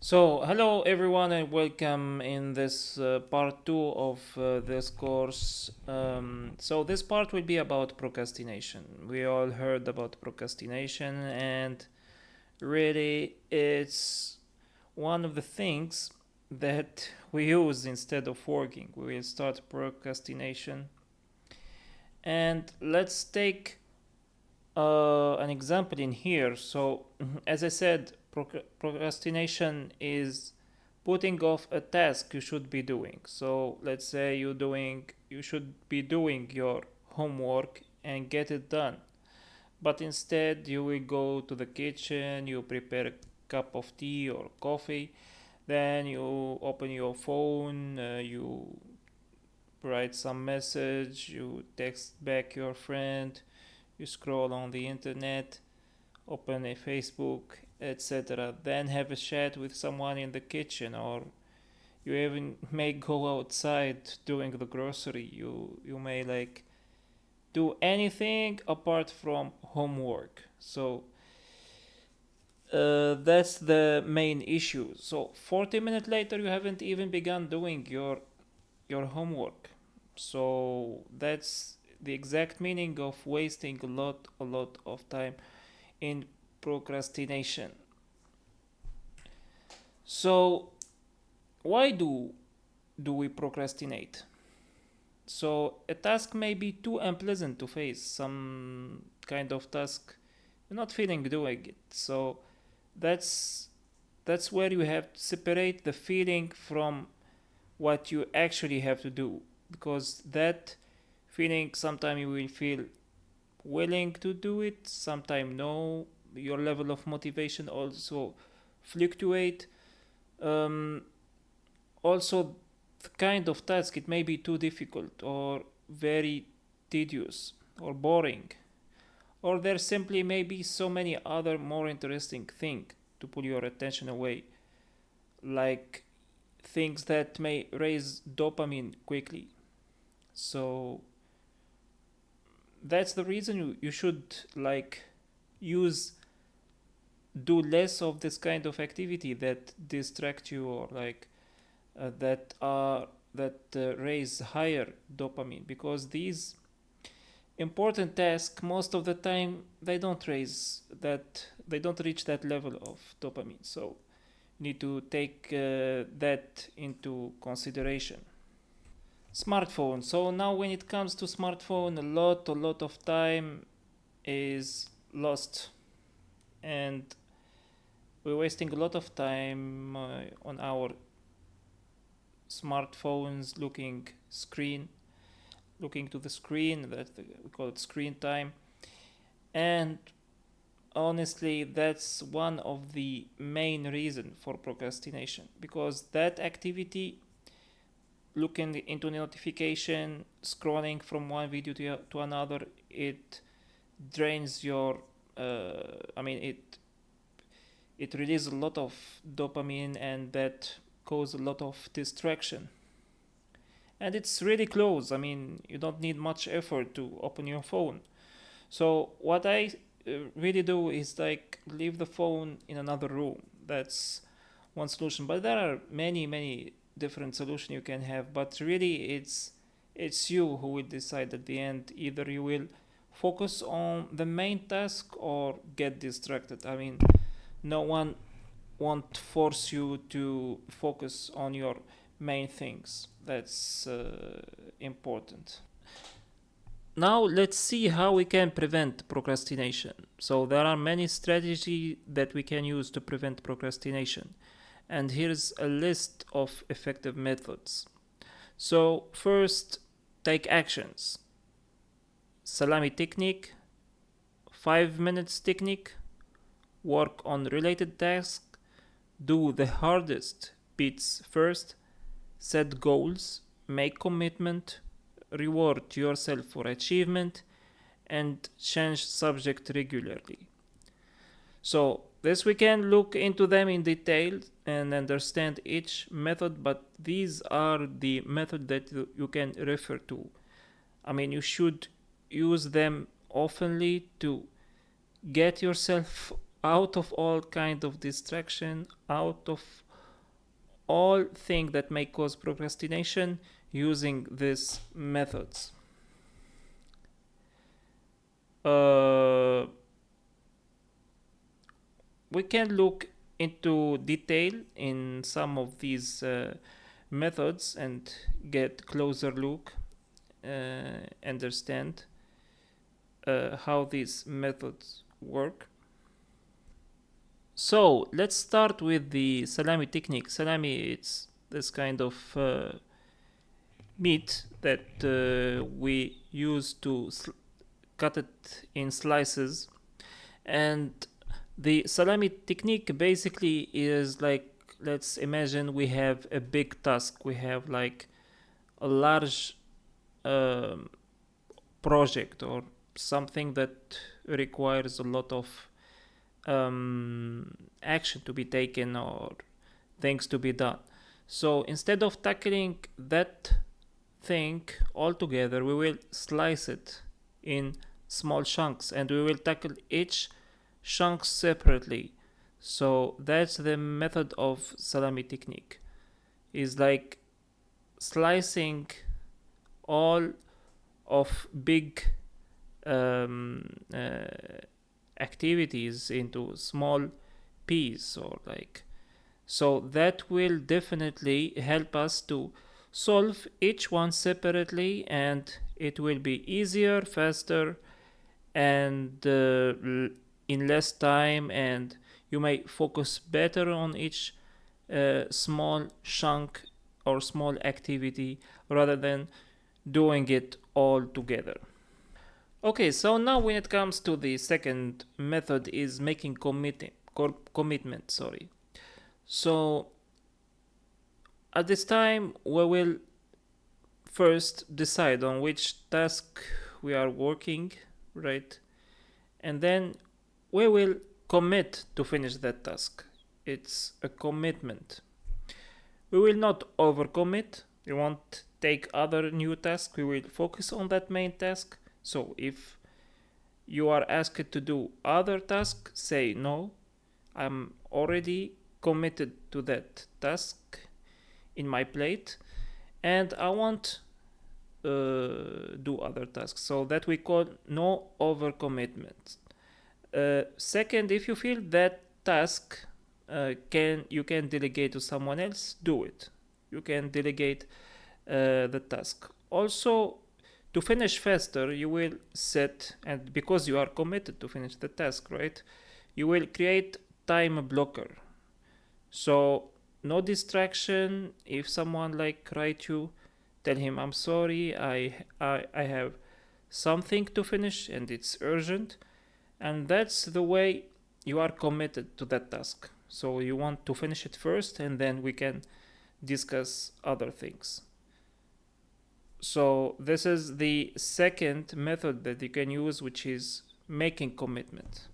So, hello everyone, and welcome in this part two of this course. This part will be about procrastination. We all heard about procrastination, and really, it's one of the things that we use instead of working. We will start procrastination, and let's take an example in here. So, as I said, procrastination is putting off a task you should be doing. So, let's say you should be doing your homework and get it done, but instead you will go to the kitchen, you prepare a cup of tea or coffee, then you open your phone, you write some message, you text back your friend, you scroll on the internet, open a Facebook, etc. Then have a chat with someone in the kitchen, or you even may go outside doing the grocery. You may like do anything apart from homework. So that's the main issue. So 40 minutes later, you haven't even begun doing your homework. So that's the exact meaning of wasting a lot of time in procrastination. So why do we procrastinate? So a task may be too unpleasant to face, some kind of task you're not feeling doing it. So that's that's where you have to separate the feeling from what you actually have to do, because that feeling sometimes you will feel willing to do it, sometimes no. Your level of motivation also fluctuate. um, Also, the kind of task, it may be too difficult or very tedious or boring, or there simply may be so many other more interesting things to pull your attention away, like things that may raise dopamine quickly. So that's the reason you should like use do less of this kind of activity that distract you, or like that raise higher dopamine, because these important tasks most of the time they don't reach that level of dopamine. So you need to take that into consideration. Smartphone. So now when it comes to smartphone, a lot of time is lost, and we're wasting a lot of time on our smartphones, looking to the screen. That we call it screen time. And honestly, that's one of the main reason for procrastination, because that activity, looking into notification, scrolling from one video to another, it drains your I mean it releases a lot of dopamine, and that cause a lot of distraction. And it's really close. I mean, you don't need much effort to open your phone. So what I really do is like leave the phone in another room. That's one solution. But there are many different solutions you can have. But really, it's you who will decide at the end. Either you will focus on the main task or get distracted. I mean, no one won't force you to focus on your main things. That's important. Now let's see how we can prevent procrastination. So there are many strategies that we can use to prevent procrastination. And here's a list of effective methods. So first, take actions. Salami technique, 5 minutes technique, work on related tasks, do the hardest bits first, set goals, make commitment, reward yourself for achievement, and change subject regularly. So this we can look into them in detail and understand each method, but these are the method that you can refer to. I mean, you should use them oftenly to get yourself out of all kind of distraction, out of all things that may cause procrastination using these methods. Uh, we can look into detail in some of these methods and get closer look, understand how these methods work. So let's start with the salami technique. Salami, it's this kind of meat that we use to cut it in slices. And the salami technique basically is like, let's imagine we have a big task. We have like a large um, project or something that requires a lot of action to be taken or things to be done. So instead of tackling that thing all together, we will slice it in small chunks and we will tackle each chunk separately. So that's the method of salami technique. Is like slicing all of big um, uh, activities into small pieces, or like, so that will definitely help us to solve each one separately, and it will be easier, faster, and in less time, and you may focus better on each small chunk or small activity rather than doing it all together. Okay, so now when it comes to the second method is making commitment, sorry. So at this time we will first decide on which task we are working, right? And then we will commit to finish that task. It's a commitment. We will not overcommit. We won't take other new tasks. We will focus on that main task. So if you are asked to do other tasks, say no. I'm already committed to that task in my plate, and I won't do other tasks. So that we call no overcommitment. Second, if you feel that task you can delegate to someone else, do it. You can delegate the task. Also, to finish faster, you will set, and because you are committed to finish the task, right? You will create time blocker. So no distraction. If someone like write you, tell him I'm sorry. I have something to finish and it's urgent, and that's the way you are committed to that task. So you want to finish it first, and then we can discuss other things. So this is the second method that you can use, which is making commitment.